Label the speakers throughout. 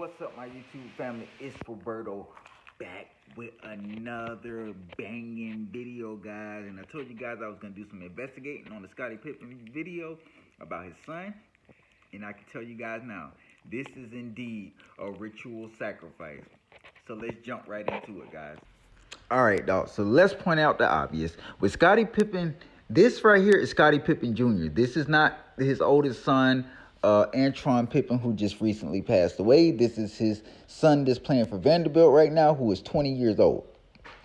Speaker 1: What's up, my YouTube family? It's Roberto back with another banging video, guys. And I told you guys I was going to do some investigating on the Scottie Pippen video about his son. And I can tell you guys now, this is indeed a ritual sacrifice. So let's jump right into it, guys. All right, dog. So let's point out the obvious. With Scottie Pippen, this right here is Scottie Pippen Jr. This is not his oldest son, Antron Pippen, who just recently passed away. This is his son that's playing for Vanderbilt right now, who is 20 years old.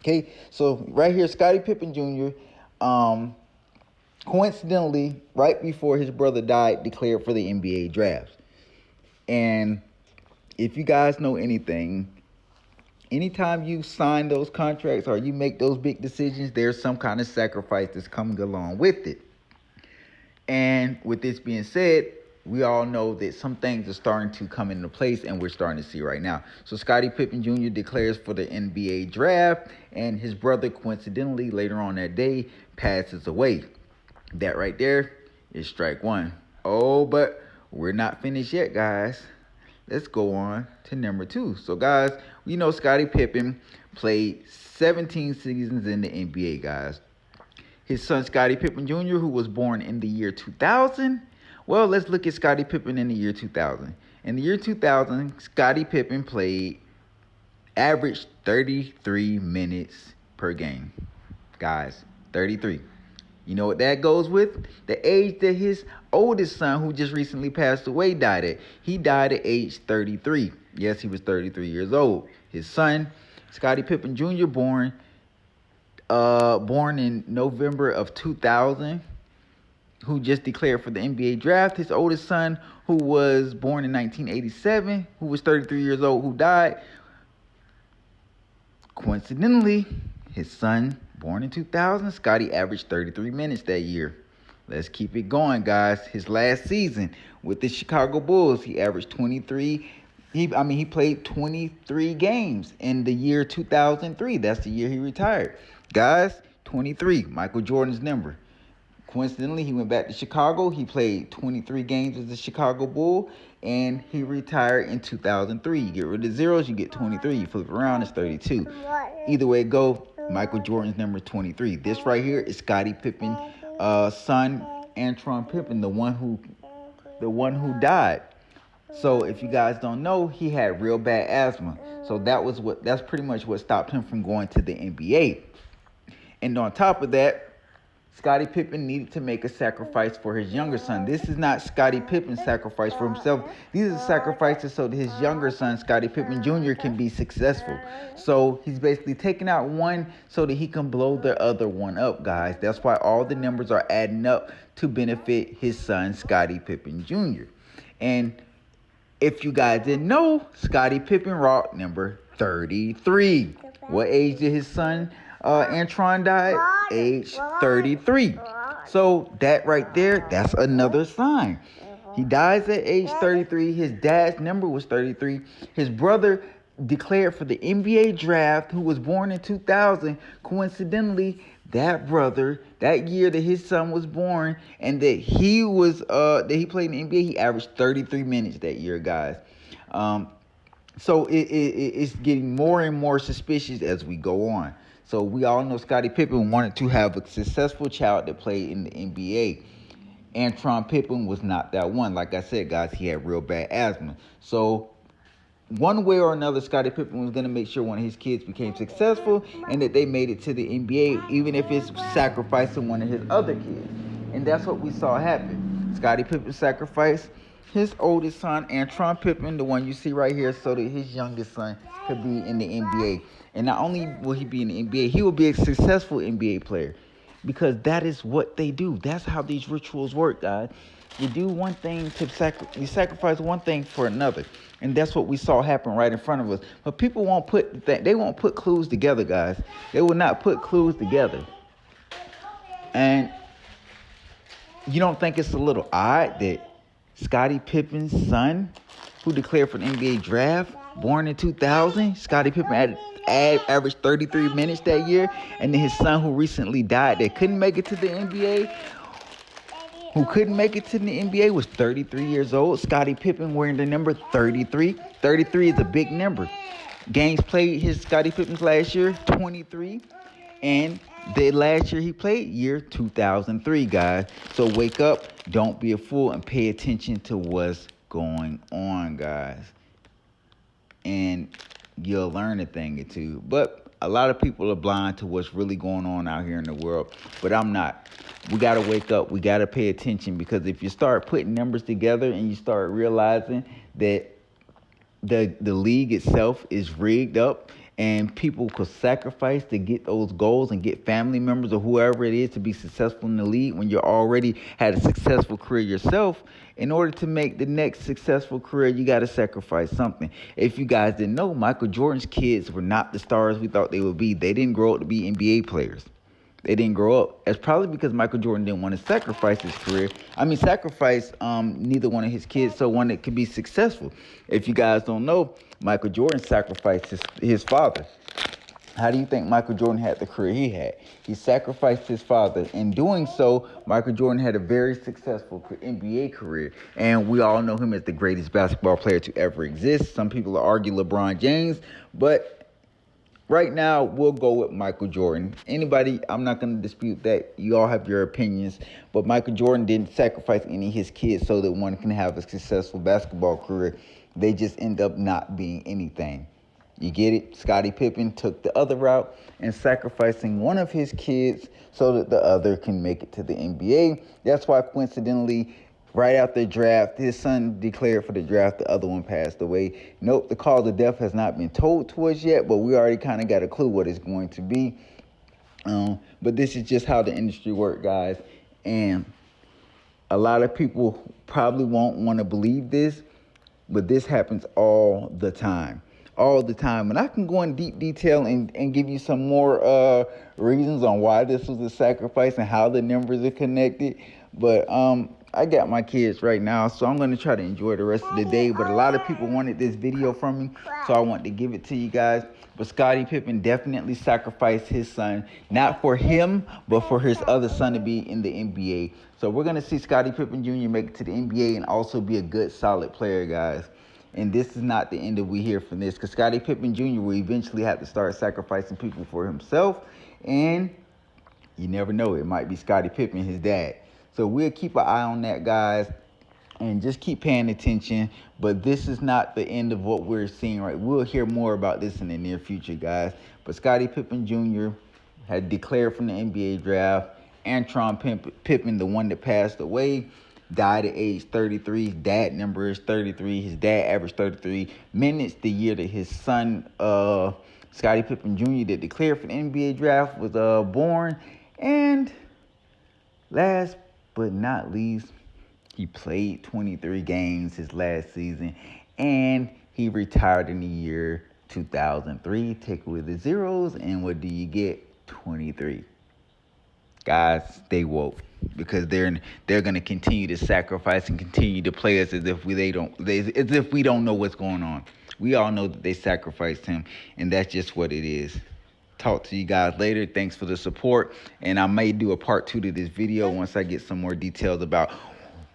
Speaker 1: Okay, so right here, Scottie Pippen Jr., coincidentally, right before his brother died, declared for the NBA draft. And if you guys know anything, anytime you sign those contracts or you make those big decisions, there's some kind of sacrifice that's coming along with it. And with this being said, we all know that some things are starting to come into place, and we're starting to see right now. So Scottie Pippen Jr. declares for the NBA draft, and his brother, coincidentally, later on that day, passes away. That right there is strike one. Oh, but we're not finished yet, guys. Let's go on to number two. So, guys, we know Scottie Pippen played 17 seasons in the NBA, guys. His son, Scottie Pippen Jr., who was born in the year 2000. Well, let's look at Scottie Pippen in the year 2000. In the year 2000, Scottie Pippen averaged 33 minutes per game. Guys, 33. You know what that goes with? The age that his oldest son, who just recently passed away, died at. He died at age 33. Yes, he was 33 years old. His son, Scottie Pippen Jr., born in November of 2000, who just declared for the NBA draft. His oldest son, who was born in 1987, who was 33 years old, who died. Coincidentally, his son, born in 2000, Scottie averaged 33 minutes that year. Let's keep it going, guys. His last season with the Chicago Bulls, he averaged 23. He played 23 games in the year 2003. That's the year he retired. Guys, 23, Michael Jordan's number. Coincidentally, he went back to Chicago. He played 23 games as a Chicago Bull, and he retired in 2003. You get rid of zeros, you get 23. You flip it around, it's 32. Either way it go, Michael Jordan's number 23. This right here is Scottie Pippen's son, Antron Pippen, the one who died. So if you guys don't know, he had real bad asthma. So that's pretty much what stopped him from going to the NBA. And on top of that, Scottie Pippen needed to make a sacrifice for his younger son. This is not Scottie Pippen's sacrifice for himself. These are sacrifices so that his younger son, Scottie Pippen Jr., can be successful. So he's basically taking out one so that he can blow the other one up, guys. That's why all the numbers are adding up to benefit his son, Scottie Pippen Jr. And if you guys didn't know, Scottie Pippen rocked number 33. What age did his son Antron died? Age 33. So that right there, that's another sign. He dies at age 33. His dad's number was 33. His brother declared for the NBA draft, who was born in 2000. Coincidentally, that brother, that year that his son was born and that he played in the NBA, he averaged 33 minutes that year, guys. So it's getting more and more suspicious as we go on. So we all know Scottie Pippen wanted to have a successful child that played in the NBA. Antron Pippen was not that one. Like I said, guys, he had real bad asthma. So one way or another, Scottie Pippen was going to make sure one of his kids became successful and that they made it to the NBA, even if it's sacrificing one of his other kids. And that's what we saw happen. Scottie Pippen sacrificed his oldest son, Antron Pippen, the one you see right here, so that his youngest son could be in the NBA. And not only will he be in the NBA, he will be a successful NBA player, because that is what they do. That's how these rituals work, guys. You do one thing you sacrifice one thing for another, and that's what we saw happen right in front of us. But people won't put clues together, guys. They will not put clues together. And you don't think it's a little odd that Scottie Pippen's son, who declared for the NBA draft, born in 2000, Scottie Pippen averaged 33 minutes that year, and then his son, who recently died, that couldn't make it to the NBA, who couldn't make it to the NBA was 33 years old. Scottie Pippen wearing the number 33. 33 is a big number. Games played his Scottie Pippen's last year, 23. And the last year he played, year 2003, guys. So wake up, don't be a fool, and pay attention to what's going on, guys. And you'll learn a thing or two. But a lot of people are blind to what's really going on out here in the world. But I'm not. We got to wake up. We got to pay attention, because if you start putting numbers together and you start realizing that the league itself is rigged up and people could sacrifice to get those goals and get family members or whoever it is to be successful in the league when you already had a successful career yourself. In order to make the next successful career, you got to sacrifice something. If you guys didn't know, Michael Jordan's kids were not the stars we thought they would be. They didn't grow up to be NBA players. They didn't grow up. It's probably because Michael Jordan didn't want to sacrifice his career. Sacrifice neither one of his kids so one that could be successful. If you guys don't know, Michael Jordan sacrificed his father. How do you think Michael Jordan had the career he had? He sacrificed his father. In doing so, Michael Jordan had a very successful NBA career. And we all know him as the greatest basketball player to ever exist. Some people argue LeBron James, but right now, we'll go with Michael Jordan. Anybody, I'm not going to dispute that. You all have your opinions. But Michael Jordan didn't sacrifice any of his kids so that one can have a successful basketball career. They just end up not being anything. You get it? Scottie Pippen took the other route and sacrificing one of his kids so that the other can make it to the NBA. That's why, coincidentally, right after the draft, his son declared for the draft. The other one passed away. Nope, the cause of death has not been told to us yet, but we already kind of got a clue what it's going to be. But this is just how the industry works, guys. And a lot of people probably won't want to believe this, but this happens all the time. All the time. And I can go in deep detail and give you some more reasons on why this was a sacrifice and how the numbers are connected. But I got my kids right now, so I'm going to try to enjoy the rest of the day. But a lot of people wanted this video from me, so I want to give it to you guys. But Scottie Pippen definitely sacrificed his son, not for him, but for his other son to be in the NBA. So we're going to see Scottie Pippen Jr. make it to the NBA and also be a good, solid player, guys. And this is not the end of we hear from this, because Scottie Pippen Jr. will eventually have to start sacrificing people for himself. And you never know, it might be Scottie Pippen, his dad. So we'll keep an eye on that, guys, and just keep paying attention. But this is not the end of what we're seeing, right? We'll hear more about this in the near future, guys. But Scottie Pippen Jr. had declared from the NBA draft. Antron Pippen, the one that passed away, died at age 33. His dad number is 33. His dad averaged 33 minutes the year that his son, Scottie Pippen Jr., that declared for the NBA draft, was born. And last but not least, he played 23 games his last season, and he retired in the year 2003. Take away the zeros, and what do you get? 23. Guys, stay woke, because they're going to continue to sacrifice and continue to play us as if we don't know what's going on. We all know that they sacrificed him, and that's just what it is. Talk to you guys later. Thanks for the support, and I may do a part 2 to this video once I get some more details about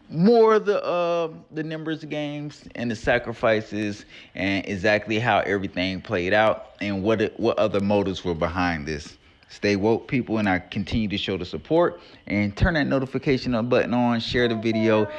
Speaker 1: more of the numbers of games and the sacrifices and exactly how everything played out and what other motives were behind this. Stay woke, people, and I continue to show the support and turn that notification button on, share the video.